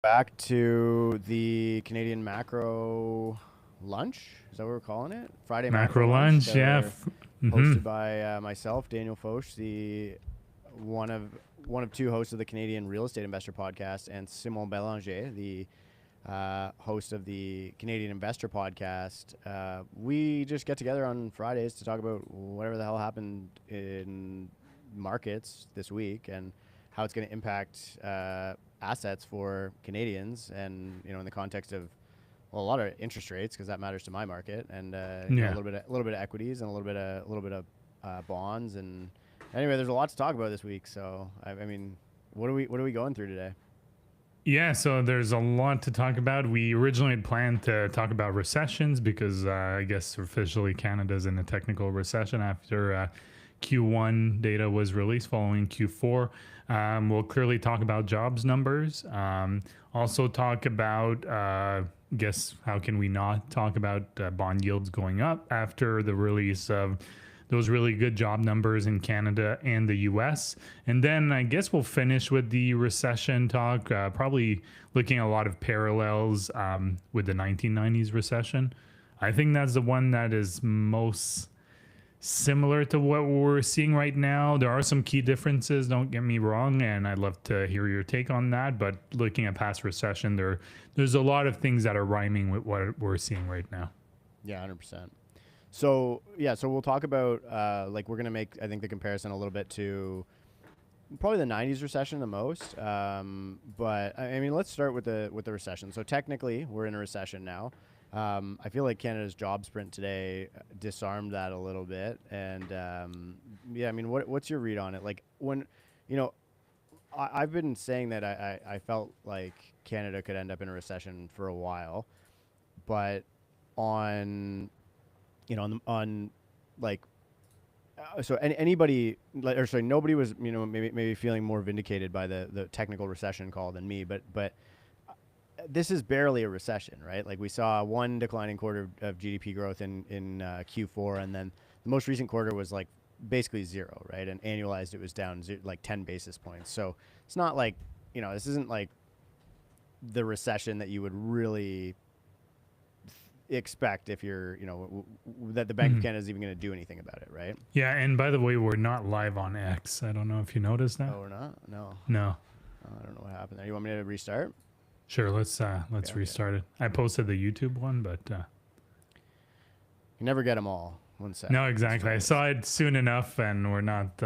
Back to the Canadian macro lunch. Is that what we're calling it? Friday macro Macro lunch. lunch, yeah. They're Mm-hmm. hosted by myself, Daniel Foch, the one of one of two hosts of the Canadian Real Estate Investor Podcast, and Simon Belanger, the host of the Canadian Investor Podcast. We just get together on Fridays to talk about whatever the hell happened in markets this week and how it's going to impact assets for Canadians, and in the context of a lot of interest rates, because that matters to my market, and a Yeah. little bit of equities and a little bit of bonds. And anyway, there's a lot to talk about this week. So I mean, what are we going through today? Yeah, so there's a lot to talk about. We originally had planned to talk about recessions because I guess officially Canada's in a technical recession after Q1 data was released following Q4. We'll clearly talk about jobs numbers. Also talk about, guess, how can we not talk about bond yields going up after the release of those really good job numbers in Canada and the US. And then I guess we'll finish with the recession talk, probably looking at a lot of parallels with the 1990s recession. I think that's the one that is most similar to what we're seeing right now. There are some key differences, don't get me wrong, and I'd love to hear your take on that. But looking at past recession, there's a lot of things that are rhyming with what we're seeing right now. Yeah, 100%. So yeah, so we'll talk about like we're gonna make, I think, the comparison a little bit to probably the '90s recession the most. But I mean, let's start with the recession. So technically, we're in a recession now. I feel like Canada's jobs print today disarmed that a little bit. And yeah, I mean, what's your read on it? Like when, you know, I've been saying that I felt like Canada could end up in a recession for a while, but on on like so anybody, like, or sorry, nobody was, maybe feeling more vindicated by the technical recession call than me, but this is barely a recession, right? Like we saw one declining quarter of GDP growth in Q4, and then the most recent quarter was like basically zero, right? And annualized it was down like 10 basis points. So it's not like, this isn't like the recession that you would really expect if you're, that the Bank of Canada is even going to do anything about it, right? Yeah, and by the way, we're not live on X. I don't know if you noticed that. Oh, we're not? No. No. I don't know what happened there. You want me to restart? Sure, let's Okay. restart it. I posted the YouTube one, but You never get them all. One sec. no, exactly. I saw it soon enough, and we're not